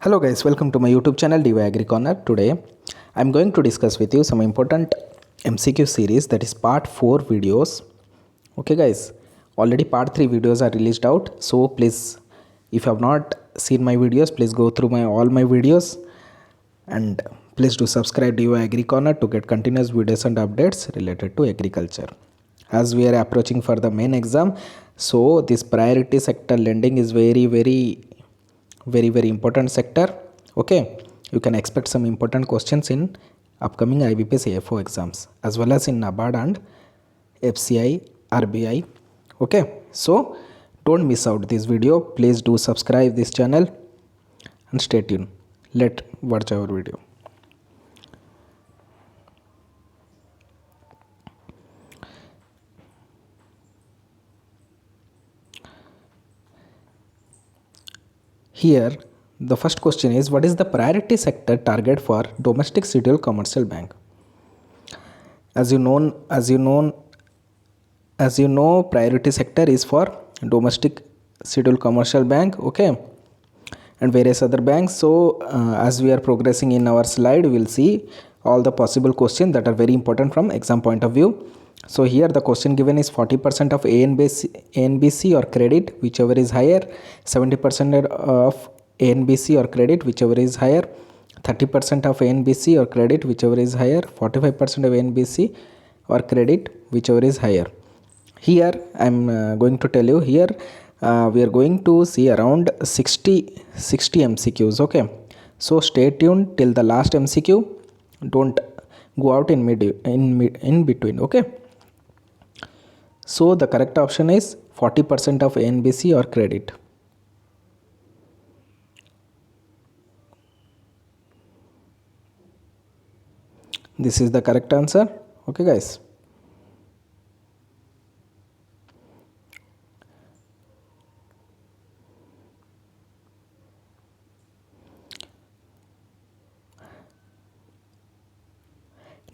Hello guys, welcome to my YouTube channel DY Agri Corner. Today I'm going to discuss with you some important MCQ series, that is part 4 videos. Okay guys, already part 3 videos are released out, so please, if you have not seen my videos, please go through all my videos and please do subscribe DY Agri Corner to get continuous videos and updates related to agriculture. As we are approaching for the main exam, so this priority sector lending is very important sector. Okay, you can expect some important questions in upcoming IBPS AFO exams as well as in NABARD and FCI RBI. Okay, so don't miss out this video. Please do subscribe this channel and stay tuned. Let's watch our video. Here the first question is, what is the priority sector target for domestic scheduled commercial bank? As you know, priority sector is for domestic scheduled commercial bank, okay, and various other banks. So as we are progressing in our slide, we will see all the possible questions that are very important from exam point of view. So here the question given is 40% of ANBC or credit, whichever is higher, 70% of ANBC or credit, whichever is higher, 30% of ANBC or credit, whichever is higher, 45% of ANBC or credit, whichever is higher. Here I am going to tell you, here we are going to see around 60 MCQs. Okay, so stay tuned till the last MCQ. Don't go out in between. Okay, so the correct option is 40% of ANBC or credit. This is the correct answer. Okay guys,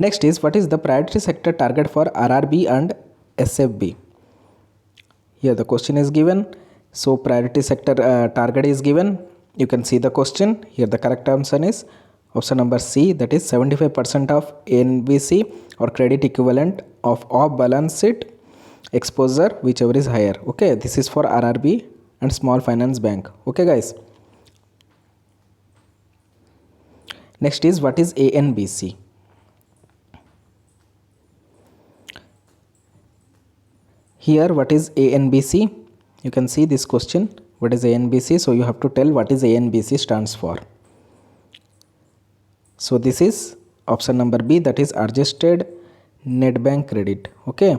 next is, what is the priority sector target for RRB and SFB? Here the question is given, so priority sector target is given. You can see the question. Here the correct answer is option number C, that is 75% of ANBC or credit equivalent of off balance sheet exposure, whichever is higher. Okay, this is for RRB and small finance bank. Okay guys, next is, what is ANBC? Here what is ANBC? You can see this question, what is ANBC? So you have to tell what is ANBC stands for. So this is option number B, that is adjusted net bank credit. Okay,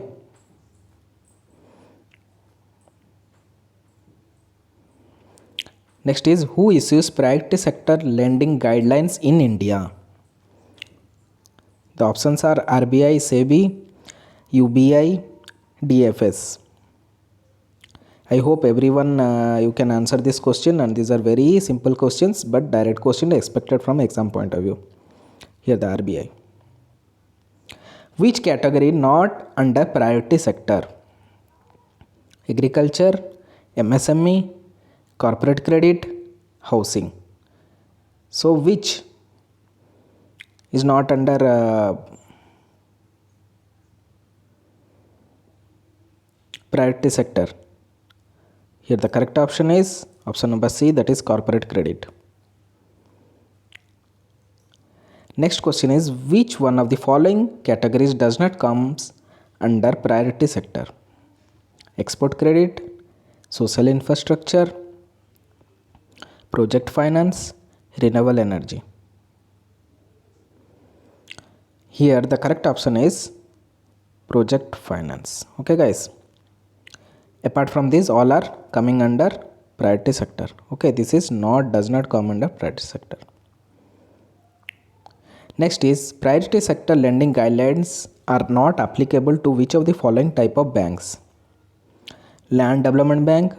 next is, who issues priority sector lending guidelines in India? The options are RBI, SEBI, UBI, DFS. I hope everyone you can answer this question, and these are very simple questions but direct question expected from exam point of view. Here the RBI. Which category not under priority sector? Agriculture, MSME, corporate credit, housing. So which is not under priority sector? Here the correct option is option number C, that is corporate credit. Next question is, which one of the following categories does not comes under priority sector? Export credit, social infrastructure, project finance, renewable energy. Here the correct option is project finance. Okay guys, apart from this, all are coming under priority sector. Okay, this is does not come under priority sector. Next is, priority sector lending guidelines are not applicable to which of the following type of banks? Land development bank,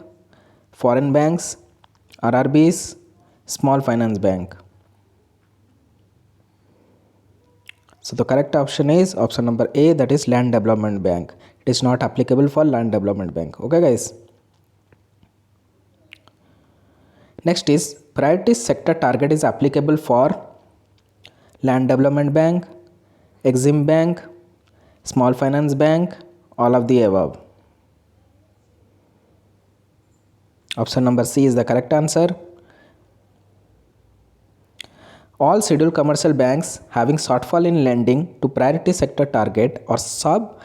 foreign banks, RRBs, small finance bank. So the correct option is option number A, that is land development bank. It is not applicable for land development bank. Okay guys, next is, Priority sector target is applicable for Land Development Bank, Exim Bank, Small Finance Bank, all of the above. Option number C is the correct answer. All scheduled commercial banks having shortfall in lending to priority sector target or sub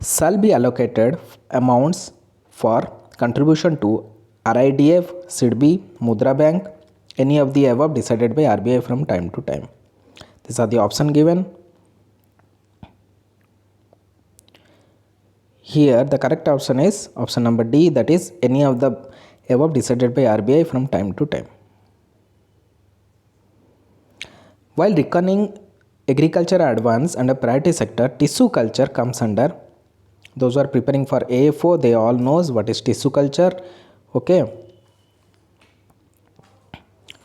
shall be allocated amounts for contribution to RIDF, SIDBI, Mudra Bank, any of the above decided by RBI from time to time. These are the option given. Here the correct option is option number D, that is any of the above decided by RBI from time to time. While reckoning agriculture advance under priority sector, tissue culture comes under. Those who are preparing for AFO, they all knows what is tissue culture. Okay.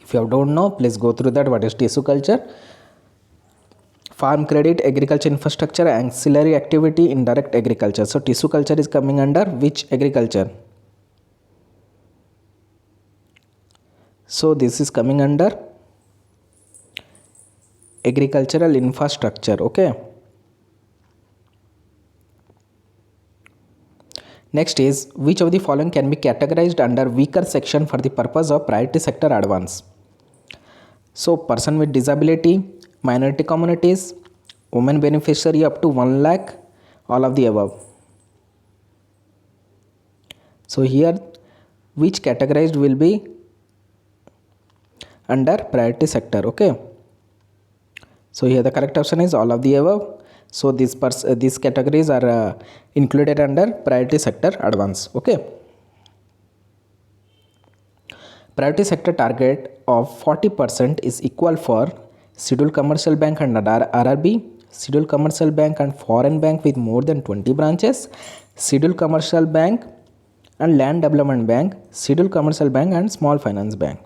If you don't know, please go through that. What is tissue culture? Farm credit, agriculture infrastructure, ancillary activity, indirect agriculture. So tissue culture is coming under which agriculture? So this is coming under agricultural infrastructure. Okay. Next is, which of the following can be categorized under weaker section for the purpose of priority sector advance? So person with disability, minority communities, women beneficiary up to 1 lakh, all of the above. So here which categorized will be under priority sector? Okay. So here the correct option is all of the above. So these categories are included under priority sector advance. Okay. Priority sector target of 40% is equal for scheduled commercial bank and RRB, scheduled commercial bank and foreign bank with more than 20 branches, scheduled commercial bank and land development bank, scheduled commercial bank and small finance bank.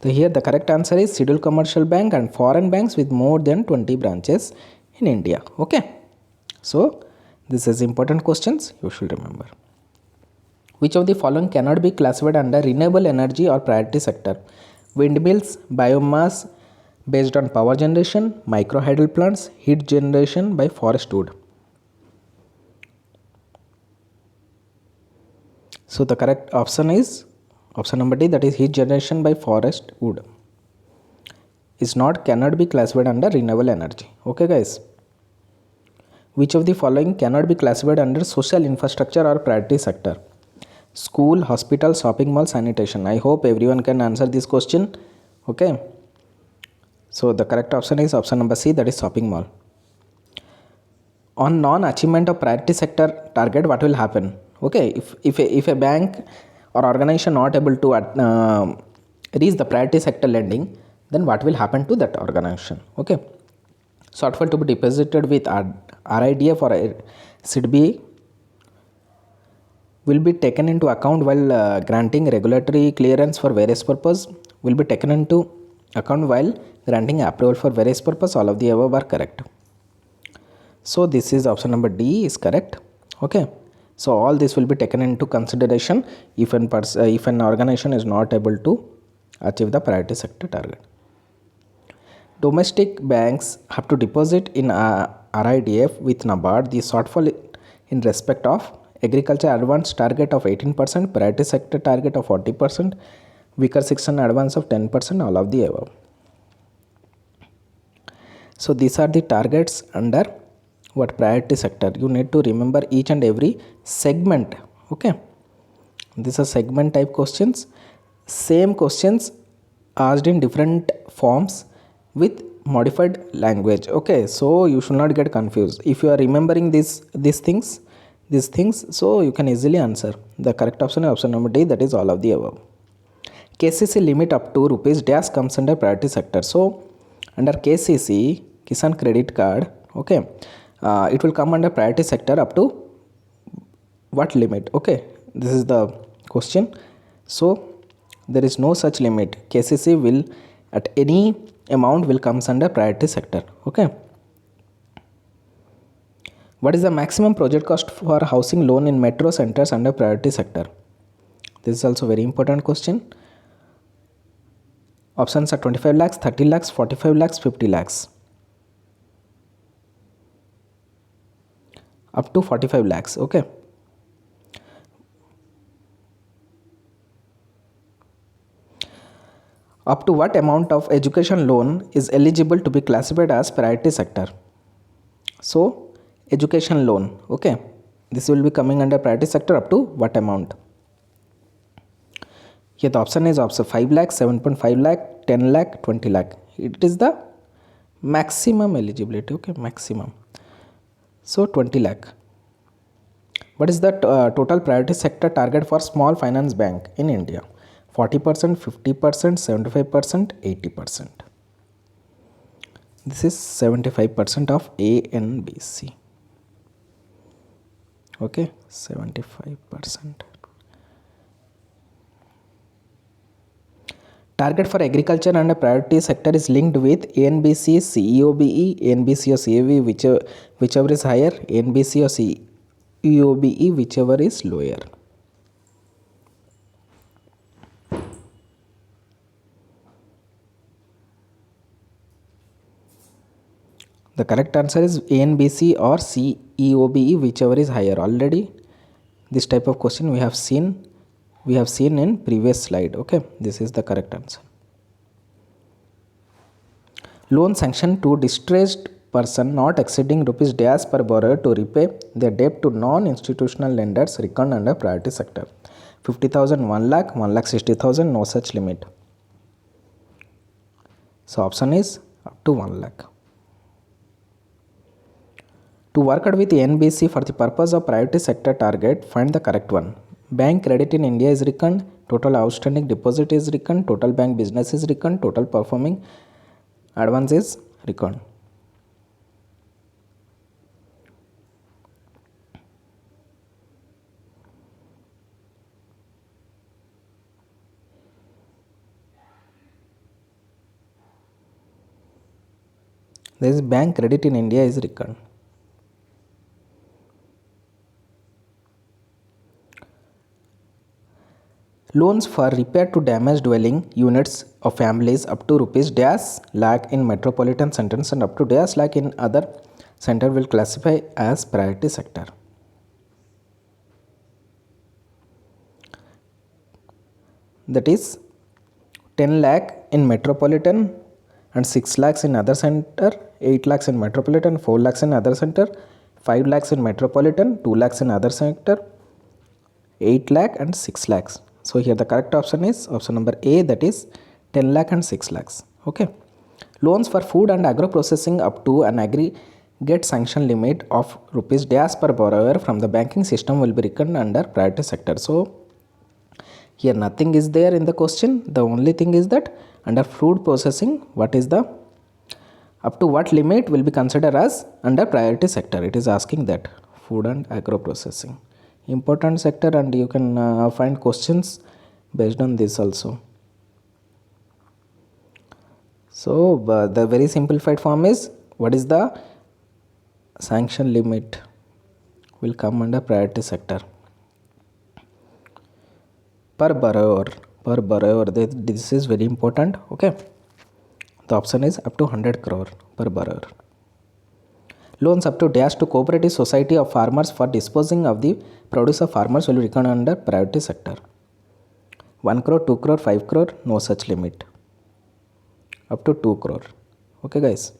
So here the correct answer is scheduled commercial bank and foreign banks with more than 20 branches in India. Okay. So this is important questions you should remember. Which of the following cannot be classified under renewable energy or priority sector? Windmills, biomass based on power generation, micro hydel plants, heat generation by forest wood. So the correct option is option number D, that is heat generation by forest wood. Cannot be classified under renewable energy. Okay guys. Which of the following cannot be classified under social infrastructure or priority sector? School, hospital, shopping mall, sanitation. I hope everyone can answer this question. Okay. So the correct option is option number C, that is shopping mall. On non-achievement of priority sector target, what will happen? Okay, if a bank or organization not able to reach the priority sector lending, then what will happen to that organization? Okay. Shortfall to be deposited with RIDF or SIDBI will be taken into account while granting regulatory clearance for various purpose, will be taken into account while granting approval for various purpose. All of the above are correct. So this is option number D is correct. Okay. So all this will be taken into consideration if an organization is not able to achieve the priority sector target. Domestic banks have to deposit in RIDF with NABARD the shortfall in respect of agriculture advance target of 18%, priority sector target of 40%, weaker section advance of 10%, all of the above. So these are the targets under what priority sector. You need to remember each and every segment. Okay. These are segment type questions. Same questions asked in different forms with modified language. Okay, so you should not get confused. If you are remembering these things, so you can easily answer. The correct option is option number D, that is all of the above. KCC limit up to rupees dash comes under priority sector. So under KCC, Kisan Credit Card, okay, it will come under priority sector up to what limit? Okay, this is the question. So there is no such limit. KCC will at any amount will comes under priority sector. Okay. What is the maximum project cost for housing loan in metro centers under priority sector? This is also very important question. Options are 25 lakhs, 30 lakhs, 45 lakhs, 50 lakhs. Up to 45 lakhs, okay. Up to what amount of education loan is eligible to be classified as priority sector? So, education loan, okay. This will be coming under priority sector up to what amount? Here the option is option 5 lakh, 7.5 lakh, 10 lakh, 20 lakh. It is the maximum eligibility, okay, maximum. So 20 lakh. What is the total priority sector target for small finance bank in India? 40%, 50%, 75%, 80%. This is 75% of A and B, C. Okay, 75%. Target for agriculture and a priority sector is linked with ANBC, CEOBE, ANBC or CAV, whichever is higher, ANBC or CEOBE, whichever is lower. The correct answer is ANBC or CEOBE, whichever is higher. Already this type of question we have seen in previous slide. Okay, this is the correct answer. Loan sanction to distressed person not exceeding rupees dash per borrower to repay their debt to non-institutional lenders reckoned under priority sector. 50,000, 1 lakh, 1,60,000, no such limit. So option is up to 1 lakh. To work out with NBC for the purpose of priority sector target, find the correct one. Bank credit in India is reckoned, total outstanding deposit is reckoned, total bank business is reckoned, total performing advance is reckoned. This bank credit in India is reckoned. Loans for repair to damaged dwelling units of families up to rupees dash lakh in metropolitan centers and up to dash lakh in other center will classify as priority sector. That is 10 lakh in metropolitan and 6 lakhs in other center, 8 lakhs in metropolitan, 4 lakhs in other center, 5 lakhs in metropolitan, 2 lakhs in other center, 8 lakh and 6 lakhs. So here the correct option is option number A, that is 10 lakh and 6 lakhs. Okay. Loans for food and agro processing up to an aggregate sanction limit of rupees dash per borrower from the banking system will be reckoned under priority sector. So here nothing is there in the question. The only thing is that under food processing, what is the up to what limit will be considered as under priority sector. It is asking that food and agro processing. Important sector, and you can find questions based on this also. So the very simplified form is, what is the sanction limit will come under priority sector per borrower. This is very important. Okay, the option is up to 100 crore per borrower. Loans up to dash to cooperative society of farmers for disposing of the produce of farmers will be reckoned under priority sector. 1 crore, 2 crore, 5 crore, no such limit. Up to 2 crore. Okay guys.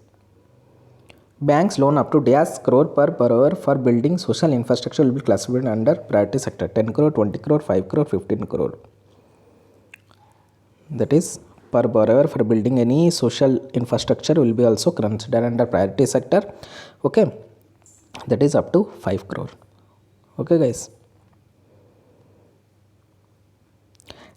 Banks loan up to dash crore per borrower for building social infrastructure will be classified under priority sector. 10 crore, 20 crore, 5 crore, 15 crore. That is per borrower for building any social infrastructure will be also considered under priority sector. Okay, that is up to 5 crore. Okay guys.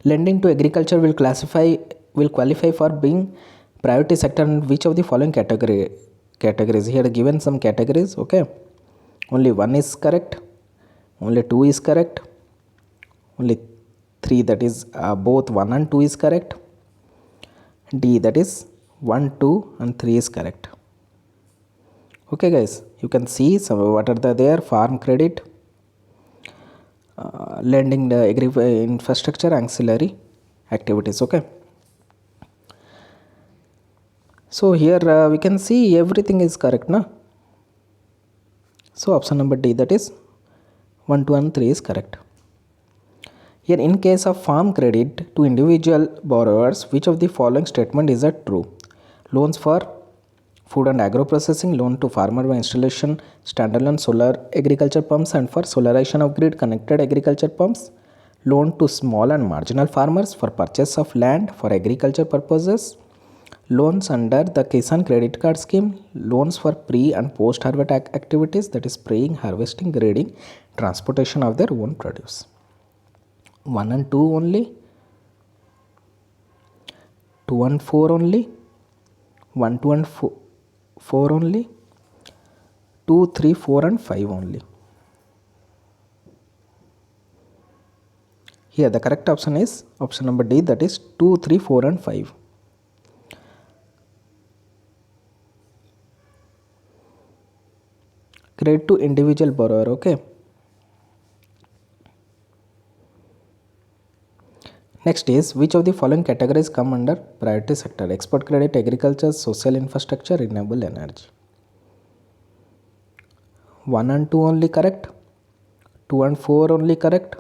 Lending to agriculture will qualify for being priority sector in which of the following categories. Here given some categories. Okay, only 1 is correct, only 2 is correct, only 3, that is both 1 and 2 is correct. D, that is 1, 2 and 3 is correct. Okay guys, you can see some what are there: farm credit, lending the infrastructure, ancillary activities. Okay, so here we can see everything is correct na. So option number D, that is 1, 2 and 3 is correct. Here in case of farm credit to individual borrowers, which of the following statement is true? Loans for food and agro processing, loan to farmer by installation standalone solar agriculture pumps and for solarization of grid connected agriculture pumps, loan to small and marginal farmers for purchase of land for agriculture purposes, loans under the Kisan credit card scheme, loans for pre and post harvest activities, that is spraying, harvesting, grading, transportation of their own produce. 1 and 2 only, 2 and 4 only, 1, 2 and 4 only, 2, 3, 4 and 5 only. Here the correct option is option number D, that is 2, 3, 4 and 5. Credit to individual borrower. Okay. Next is, which of the following categories come under priority sector? Export credit, agriculture, social infrastructure, renewable energy. 1 and 2 only correct, 2 and 4 only correct,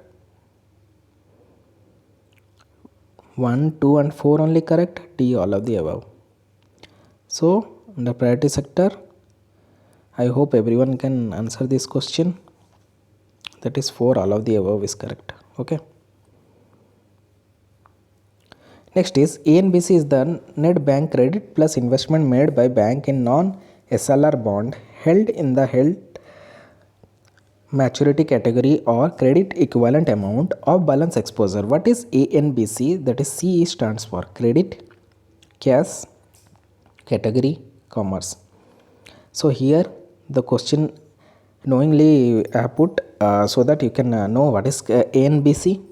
1, 2 and 4 only correct, D all of the above. So under priority sector, I hope everyone can answer this question. That is 4 all of the above is correct. Okay. Next is ANBC is the net bank credit plus investment made by bank in non-SLR bond held in the held maturity category or credit equivalent amount of balance exposure. What is ANBC? That is CE stands for credit, cash, category, commerce. So here the question knowingly I have put so that you can know what is ANBC.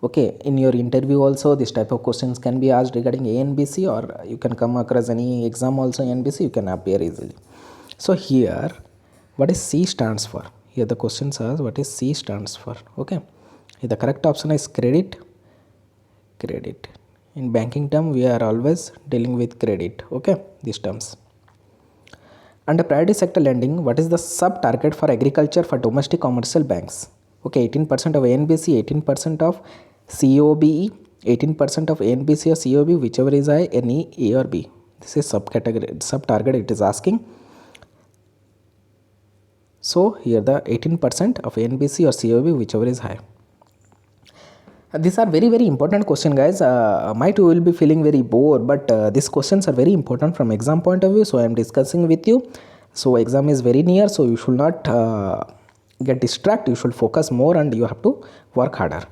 Okay, in your interview also this type of questions can be asked regarding ANBC, or you can come across any exam also ANBC, you can appear easily. So here what is C stands for? Here the question says what is C stands for. Okay, here the correct option is credit. Credit. In banking term we are always dealing with credit. Okay, these terms. Under priority sector lending, what is the sub target for agriculture for domestic commercial banks? Okay, 18% of ANBC, 18% of COBE, 18% of ANBC or COB, whichever is high, any A or B. This is subcategory, sub target it is asking. So here the 18% of ANBC or COB, whichever is high. These are very important question, guys. Might you will be feeling very bored, but these questions are very important from exam point of view, so I am discussing with you. So exam is very near, so you should not get distracted. You should focus more and you have to work harder.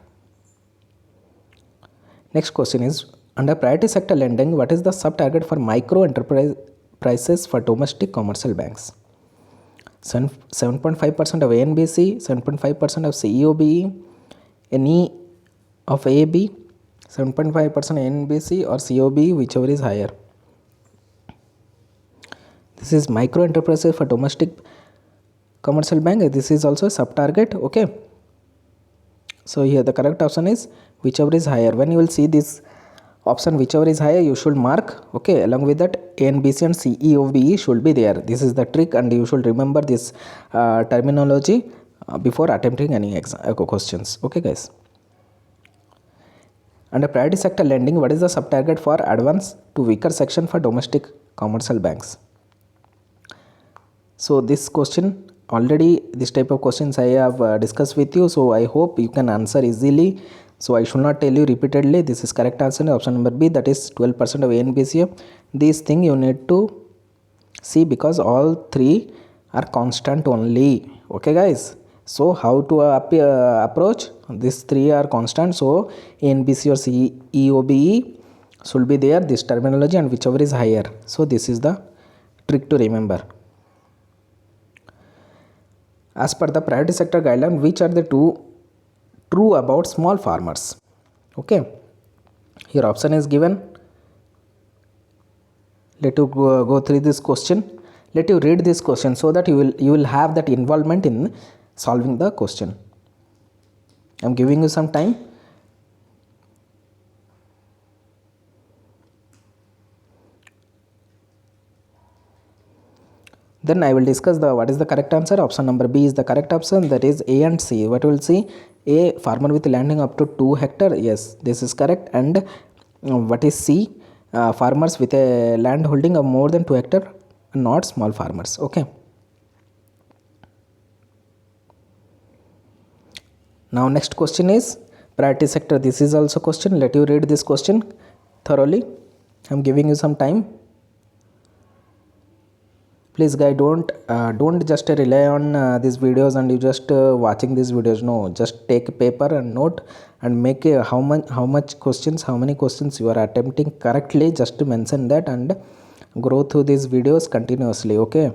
Next question is, under priority sector lending, what is the sub target for micro enterprises for domestic commercial banks? 7.5% of ANBC, 7.5% of COBE, any of AB, 7.5% NBC or COB, whichever is higher. This is micro enterprises for domestic commercial bank. This is also a sub target. Okay, so here the correct option is whichever is higher. When you will see this option whichever is higher, you should mark. Okay, along with that ANBC and CEOBE should be there. This is the trick, and you should remember this terminology before attempting any exam questions. Okay guys. Under priority sector lending, what is the sub target for advance to weaker section for domestic commercial banks? So this question already, this type of questions I have discussed with you, so I hope you can answer easily. So I should not tell you repeatedly. This is correct answer, option number B, that is 12% of ANBC. This thing you need to see because all three are constant only. Okay guys, so how to approach? These three are constant, so ANBC or CEOBE should be there, this terminology, and whichever is higher. So this is the trick to remember. As per the priority sector guideline, which are the two true about small farmers? Okay, here option is given. Let you go through this question. let you read this question so that you will have that involvement in solving the question. I'm giving you some time. Then I will discuss what is the correct answer. Option number B is the correct option, that is A and C. What we will see? A, farmer with landing up to 2 hectare. Yes, this is correct. And what is C? Farmers with a land holding of more than 2 hectare, not small farmers. Okay. Now next question is priority sector. This is also question. Let you read this question thoroughly. I'm giving you some time. Please guys, don't just rely on these videos and you just watching these videos. No, just take a paper and note and make how many questions you are attempting correctly. Just to mention that and go through these videos continuously. Okay.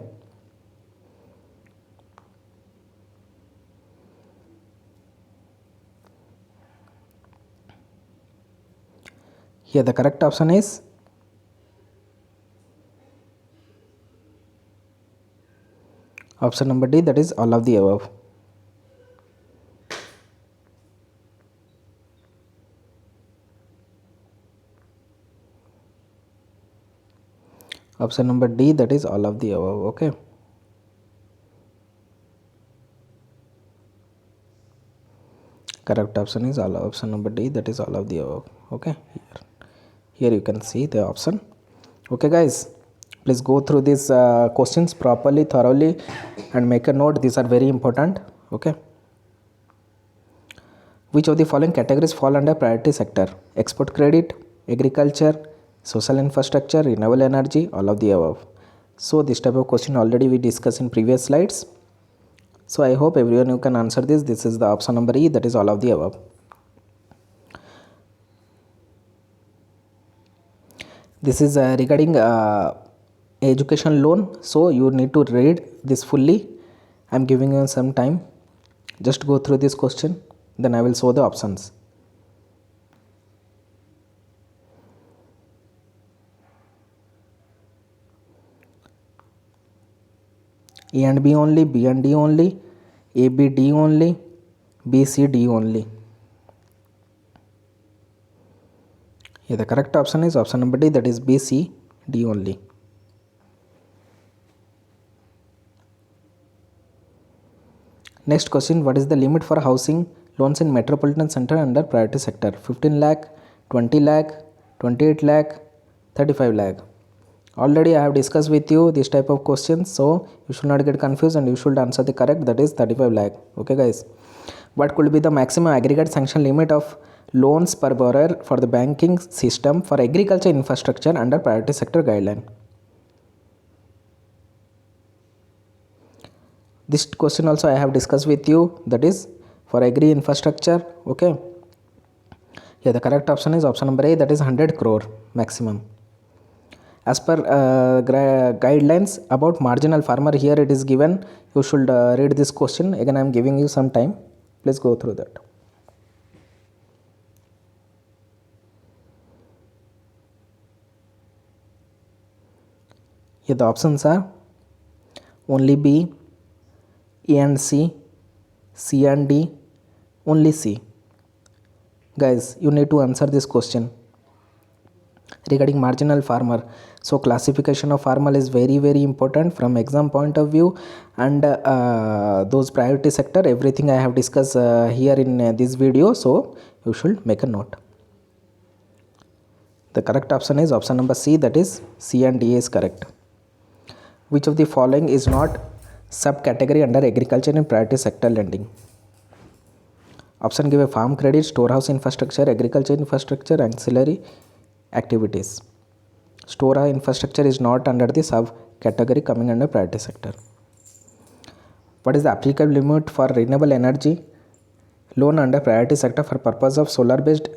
Here the correct option is option number D, that is all of the above. Option number D, that is all of the above. Okay. Correct option is option number D, that is all of the above. Okay. Here you can see the option. Okay guys, please go through these questions properly, thoroughly, and make a note. These are very important. Okay. Which of the following categories fall under priority sector? Export credit, agriculture, social infrastructure, renewable energy, all of the above. So this type of question already we discussed in previous slides. So I hope everyone you can answer this. This is the option number E, that is all of the above. This is regarding education loan, so you need to read this fully. I'm giving you some time. Just go through this question, then I will show the options. A and B only, B and D only, A, B, D only, B, C, D only. Here the correct option is option number D, that is B, C, D only. Next question, what is the limit for housing loans in metropolitan center under priority sector? 15 lakh, 20 lakh, 28 lakh, 35 lakh. Already I have discussed with you this type of questions, so you should not get confused and you should answer the correct, that is 35 lakh. Okay guys. What could be the maximum aggregate sanction limit of loans per borrower for the banking system for agriculture infrastructure under priority sector guideline? This question also I have discussed with you, that is for agri infrastructure. Okay. Here the correct option is option number A, that is 100 crore maximum. As per guidelines about marginal farmer, here it is given. You should read this question. Again I am giving you some time. Please go through that. Here the options are only B, A and C, C and D, only C. Guys, you need to answer this question regarding marginal farmer. So classification of farmer is very important from exam point of view, and those priority sector, everything I have discussed here in this video, so you should make a note. The correct option is option number C, that is C and D is correct. Which of the following is not subcategory under agriculture and priority sector lending? Option give a farm credit, storehouse infrastructure, agriculture infrastructure, ancillary activities. Storehouse infrastructure is not under the subcategory coming under priority sector. What is the applicable limit for renewable energy loan under priority sector for purpose of solar based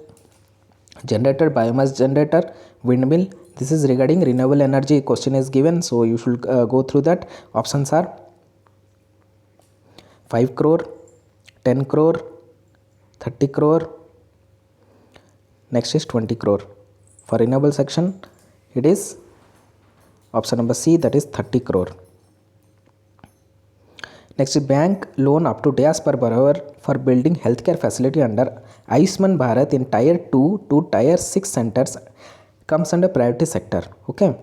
generator, biomass generator, windmill? This is regarding renewable energy question is given, so you should go through that. Options are 5 crore, 10 crore, 30 crore, next is 20 crore. For renewable section, it is option number C, that is 30 crore. Next, bank loan up to dash per borrower for building healthcare facility under Ayushman Bharat in tier 2 to tier 6 centers comes under priority sector. Okay.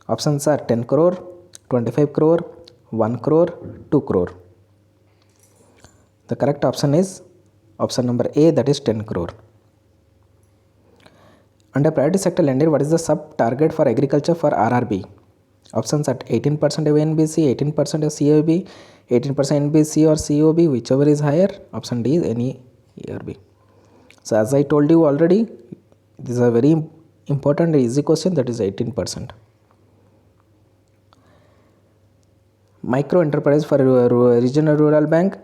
Options are 10 crore, 25 crore, 1 crore, 2 crore. The correct option is option number A, that is 10 crore. Under priority sector lender, what is the sub target for agriculture for RRB? Options are 18% of NBC, 18% of COB, 18% NBC or COB, whichever is higher. Option D is any A or B. So as I told you already, this is a very important easy question, that is 18%. Micro enterprise for regional rural bank.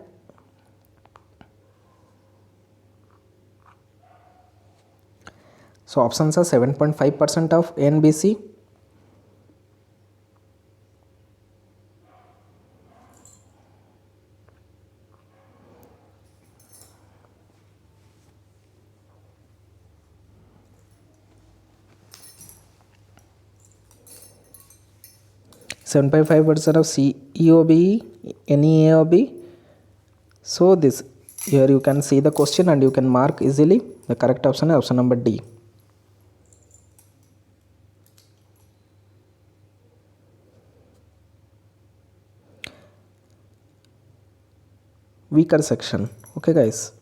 So options are 7.5% of NBC, 7.5% of CEOB, NEAOB. So this here you can see the question and you can mark easily. The correct option is option number D. Weaker section. Okay guys,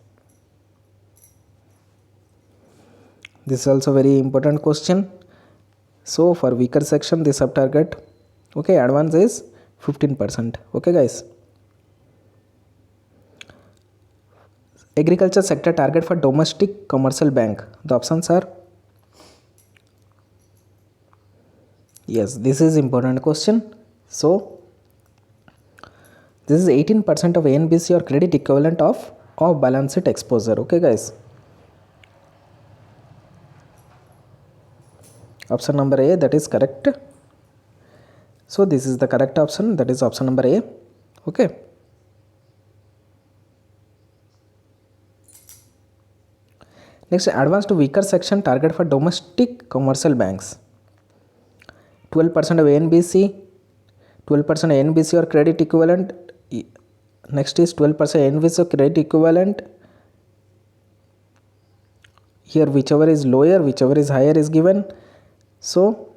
this is also very important question. So for weaker section, the sub target, okay, advance is 15%. Okay guys, agriculture sector target for domestic commercial bank. The options are, yes, this is important question. So this is 18% of ANBC or credit equivalent of balance sheet exposure. Okay guys, option number A, that is correct. So this is the correct option, that is option number A. Okay. Next, advance to weaker section target for domestic commercial banks. 12% of ANBC, 12% ANBC or credit equivalent. Next is 12% ANBC or credit equivalent. Here whichever is lower, whichever is higher is given. So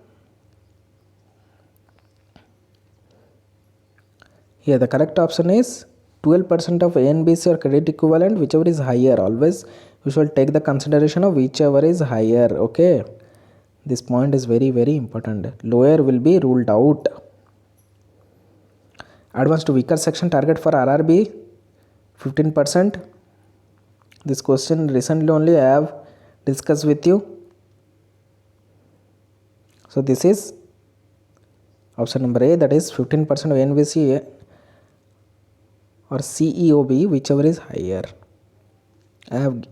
here the correct option is 12% of ANBC or credit equivalent, whichever is higher. Always you should take the consideration of whichever is higher. Okay, this point is very important. Lower will be ruled out. Advance to weaker section target for RRB 15%. This question recently only I have discussed with you. So this is option number A, that is 15% of NBC or CEOB, whichever is higher. I have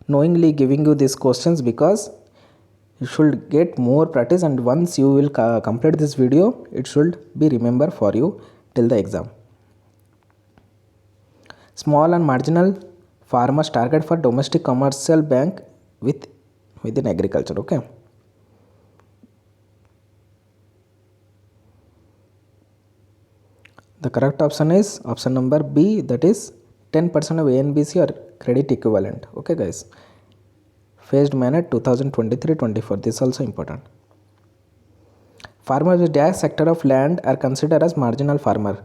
knowingly giving you these questions because you should get more practice, and once you will complete this video, it should be remember for you till the exam. Small and marginal farmers target for domestic commercial bank within agriculture. Okay. The correct option is option number B, that is 10% of ANBC or credit equivalent. Okay guys, phased manner 2023-24. This is also important. Farmers with dash sector of land are considered as marginal farmer.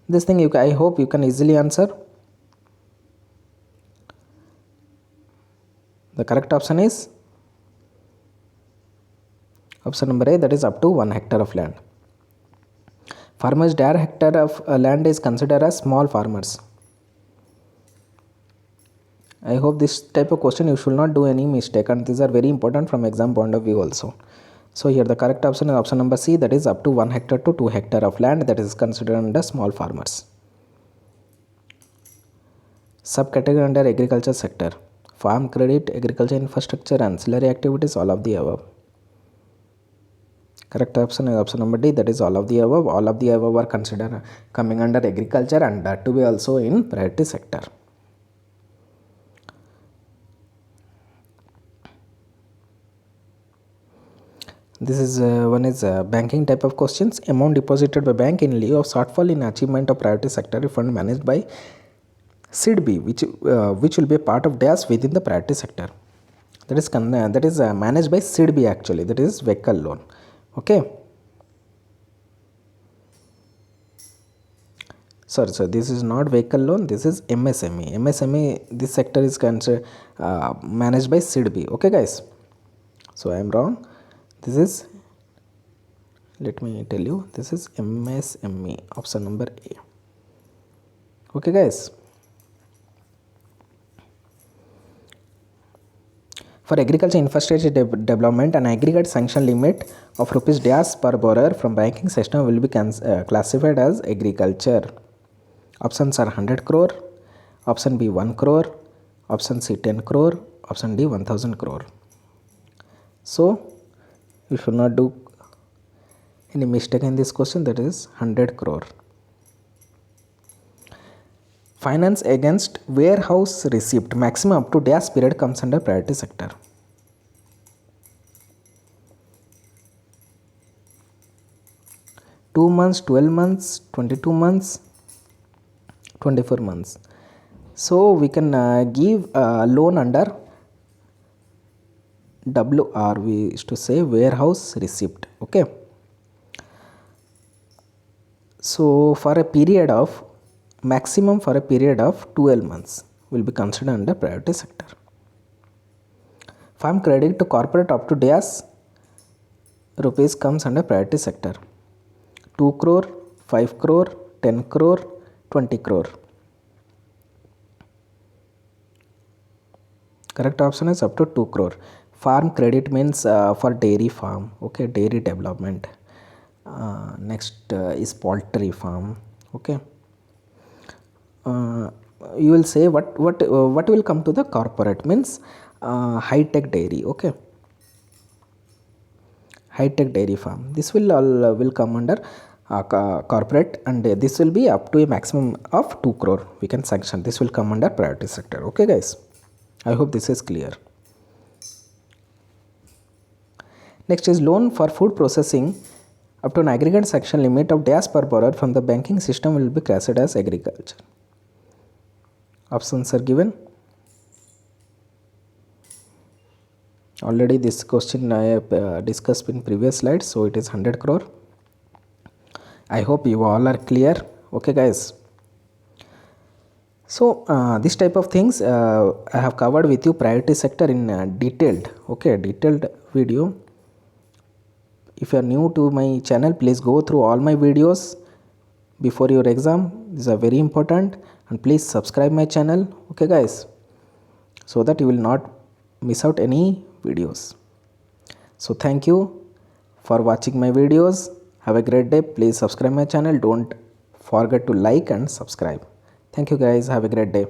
This thing I hope you can easily answer. The correct option is option number A, that is up to 1 hectare of land. Farmers dash hectare of land is considered as small farmers. I hope this type of question you should not do any mistake, and these are very important from exam point of view also. So here the correct option is option number C, that is up to 1 hectare to 2 hectare of land, that is considered under small farmers. Subcategory under agriculture sector: farm credit, agriculture infrastructure, ancillary activities, all of the above. Correct option is option number D, that is all of the above. All of the above are considered coming under agriculture, and that to be also in priority sector. This is one is banking type of questions. Amount deposited by bank in lieu of shortfall in achievement of priority sector fund managed by SIDB, which will be a part of dash within the priority sector. That is managed by SIDB actually. That is vehicle loan. Okay. Sorry, so this is not vehicle loan. This is MSME. MSME. This sector is considered managed by SIDB. Okay, guys. So I am wrong. This is, let me tell you, this is MSME, option number A. Okay, guys. For agriculture infrastructure development, an aggregate sanction limit of rupees dash per borrower from banking system will be classified as agriculture. Options are 100 crore, option B 1 crore, option C 10 crore, option D 1000 crore. So you should not do any mistake in this question. That is 100 crore. Finance against warehouse receipt maximum up to dash period comes under priority sector. Two months, 12 months, 22 months, 24 months. So we can give a loan under WR, we used to say warehouse receipt. Okay. So for a period of maximum for a period of 12 months will be considered under priority sector. Farm credit to corporate up to dash rupees comes under priority sector. 2 crore, 5 crore, 10 crore, 20 crore. Correct option is up to 2 crore. Farm credit means for dairy farm. Okay, dairy development. Next is poultry farm. Okay. You will say what will come to the corporate means high tech dairy. Okay, high tech dairy farm. This will all will come under corporate, and this will be up to a maximum of 2 crore we can sanction. This will come under priority sector. Okay, guys, I hope this is clear. Next is loan for food processing up to an aggregate sanction limit of dash per borrower from the banking system will be classified as agriculture. Options are given. Already this question I have discussed in previous slides, so it is 100 crore. I hope you all are clear. Okay, guys. So this type of things I have covered with you priority sector in detailed video. If you are new to my channel, please go through all my videos before your exam. These are very important, and please subscribe my channel. Okay, guys, so that you will not miss out any videos. So thank you for watching my videos. Have a great day. Please subscribe my channel. Don't forget to like and subscribe. Thank you, guys. Have a great day.